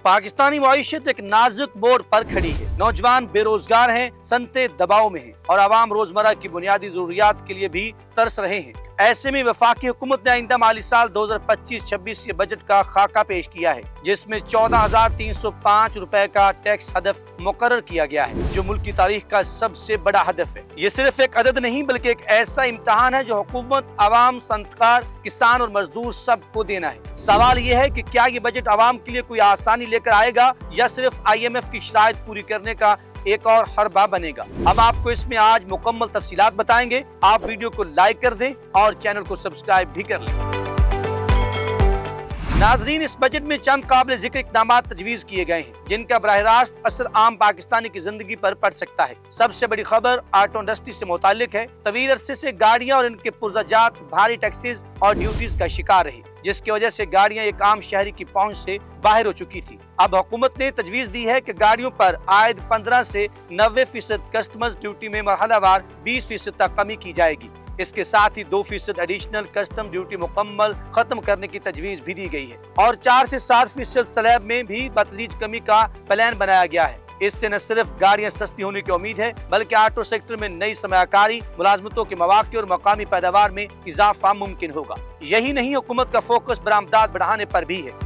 पाकिस्तानी मईशत एक नाजुक मोड़ पर खड़ी है। नौजवान बेरोजगार हैं, सनतें दबाव में हैं और आवाम रोजमर्रा की बुनियादी जरूरियात के लिए भी तरस रहे हैं। ऐसे में वफाकी हुकूमत ने आइंदा माली साल 2025-26 के बजट का खाका पेश किया है, जिसमें 14,305 रुपए का टैक्स हदफ मुकर्रर किया गया है, जो मुल्क की तारीख का सबसे बड़ा हदफ है। ये सिर्फ एक अदद नहीं बल्कि एक ऐसा इम्तहान है जो हुकूमत, आवाम, सनतकार, किसान और मजदूर सबको देना है। सवाल ये है कि क्या ये बजट आवाम के लिए कोई आसानी लेकर आएगा या सिर्फ IMF की शराइत पूरी करने का एक और हरबा बनेगा। अब आपको इसमें आज मुकम्मल तफसीलात बताएंगे। आप वीडियो को लाइक कर दें और चैनल को सब्सक्राइब भी कर लें। नाजरीन, इस बजट में चंद काबिल जिक्र इक़दामात तजवीज़ किए गए हैं, जिनका बराह रास्त असर आम पाकिस्तानी की जिंदगी पर पड़ सकता है। सबसे बड़ी खबर ऑटो इंडस्ट्री से मुतालिक है। तवील अरसे से गाड़ियां और इनके पुर्जाजात भारी टैक्सेस और ड्यूटीज का शिकार रही, जिसकी वजह से गाड़ियां एक आम शहरी की पहुंच से बाहर हो चुकी थी। अब हुकूमत ने तजवीज़ दी है कि गाड़ियों पर आयद 15 से 90% कस्टमर्स ड्यूटी में मरहलावार 20% तक कमी की जाएगी। इसके साथ ही 2% एडिशनल कस्टम ड्यूटी मुकम्मल खत्म करने की तजवीज़ भी दी गई है और 4 से 7% स्लैब में भी बतदरीज कमी का प्लान बनाया गया है। इससे न सिर्फ गाड़ियां सस्ती होने की उम्मीद है बल्कि ऑटो सेक्टर में नई सरमायाकारी, मुलाजमतों के मौके और मकामी पैदावार में इजाफा मुमकिन होगा। यही नहीं, हुकूमत का फोकस बरामदात बढ़ाने पर भी है।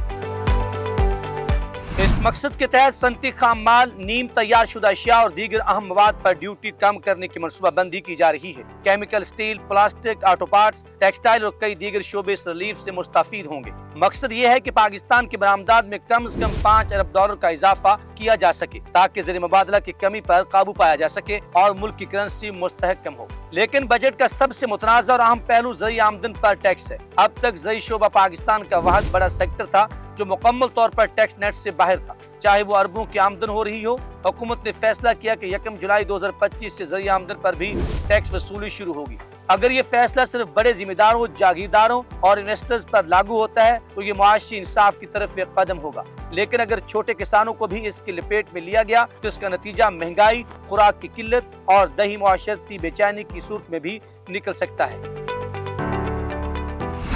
इस मकसद के तहत सनती खाम माल, नीम तैयार शुदा अशिया और दीगर अहम मवाद पर ड्यूटी कम करने की मनसूबाबंदी की जा रही है। Chemical, steel, plastic, auto parts, textile और कई दीगर शोबे इस रिलीफ से मुस्तफीद होंगे। मकसद ये है कि पाकिस्तान के बरामदात में कम से कम $5 अरब का इजाफा किया जा सके, ताकि ज़र मुबादला की कमी पर काबू पाया जा सके और मुल्क की करेंसी मुस्तहकम हो। लेकिन बजट का सबसे मुतनाज़ा और अहम पहलू ज़री आमदन पर टैक्स है। अब तक ज़री शोबा पाकिस्तान का वाहिद बड़ा सेक्टर था जो मुकम्मल तौर पर टैक्स नेट से बाहर था, चाहे वो अरबों की आमदन हो रही हो। हुकूमत ने फैसला किया कि 1 जुलाई 2025 से ज़री आमदन पर भी टैक्स वसूली शुरू होगी। अगर ये फैसला सिर्फ बड़े जिम्मेदारों, जागीरदारों और इन्वेस्टर्स पर लागू होता है तो ये मुआशी इंसाफ की तरफ एक कदम होगा। लेकिन अगर छोटे किसानों को भी इसकी लपेट में लिया गया तो इसका नतीजा महंगाई, खुराक की किल्लत और दही मुआशरती बेचैनी की सूरत में भी निकल सकता है।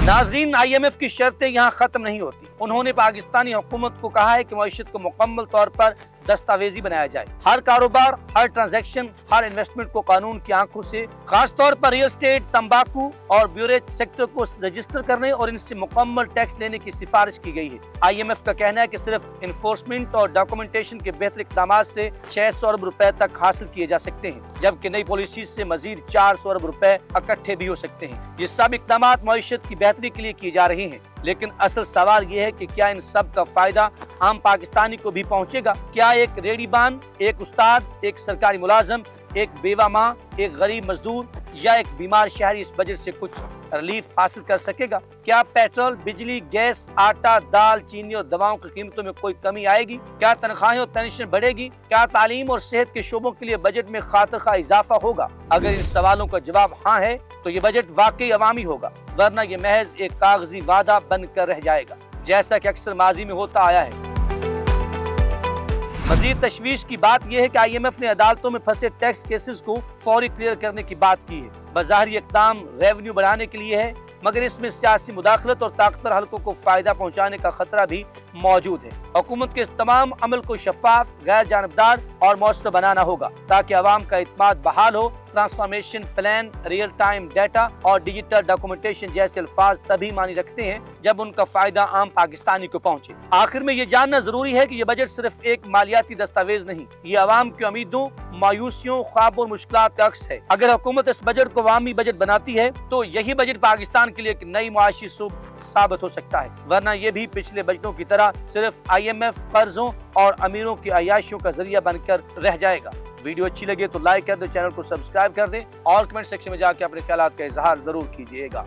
नाज़रीन, IMF की शर्तें यहाँ खत्म नहीं होती। उन्होंने पाकिस्तानी हुकूमत को कहा है कि मईशत को मुकम्मल तौर पर दस्तावेजी बनाया जाए। हर कारोबार, हर ट्रांजैक्शन, हर इन्वेस्टमेंट को कानून की आंखों से, खास तौर पर रियल एस्टेट, तंबाकू और ब्यूरेज सेक्टर को रजिस्टर करने और इनसे मुकम्मल टैक्स लेने की सिफारिश की गई है। IMF का कहना है कि सिर्फ इन्फोर्समेंट और डॉक्यूमेंटेशन के बेहतर इक़दाम से 600 अरब रुपए तक हासिल किए जा सकते हैं, जबकि नई पॉलिसी से मजीद 400 अरब रुपए इकट्ठे भी हो सकते हैं। ये सब इक़दाम मईशत की बेहतरी के लिए किए जा रहे हैं, लेकिन असल सवाल ये है कि क्या इन सब का फायदा आम पाकिस्तानी को भी पहुंचेगा? क्या एक रेहड़ीबान, एक उस्ताद, एक सरकारी मुलाजम, एक बेवा माँ, एक गरीब मजदूर या एक बीमार शहरी इस बजट से कुछ रिलीफ हासिल कर सकेगा? क्या पेट्रोल, बिजली, गैस, आटा, दाल, चीनी और दवाओं की कीमतों में कोई कमी आएगी? क्या तनख्वाहें और पेंशन बढ़ेगी? क्या तालीम और सेहत के शोबों के लिए बजट में खातिर खा इजाफा होगा? अगर इन सवालों का जवाब हाँ है तो ये बजट वाकई अवामी होगा, वरना ये महज एक कागजी वादा बनकर रह जाएगा, जैसा कि अक्सर माजी में होता आया है। मजीद तशवीश की बात यह है कि IMF ने अदालतों में फंसे टैक्स केसेस को फौरी क्लियर करने की बात की है। बज़ाहिर इक़दाम रेवेन्यू बढ़ाने के लिए है, मगर इसमें सियासी मुदाखलत और ताकतवर हलकों को फायदा पहुंचाने का खतरा भी मौजूद है। हुकूमत के इस तमाम अमल को शफाफ, गैर जानबदार और मौसर बनाना होगा, ताकि अवाम का इत्मीनान बहाल हो। Transformation plan, real time data और डिजिटल डॉक्यूमेंटेशन जैसे अल्फाज तभी मानी रखते हैं जब उनका फायदा आम पाकिस्तानी को पहुंचे। आखिर में ये जानना जरूरी है कि ये बजट सिर्फ एक मालियाती दस्तावेज नहीं, ये अवाम की उम्मीदों, मायूसियों, ख्वाबों और मुश्किलात का अक्स है। अगर हुकूमत इस बजट को अवामी बजट बनाती है तो यही बजट पाकिस्तान के लिए एक नई मुआशी सुबह साबित हो सकता है, वरना ये भी पिछले बजटों की तरह सिर्फ IMF कर्जों और अमीरों की अयाशियों का जरिया बनकर रह जाएगा। वीडियो अच्छी लगे तो लाइक कर दे, चैनल को सब्सक्राइब कर दें और कमेंट सेक्शन में जाकर अपने ख्यालात का इजहार जरूर कीजिएगा।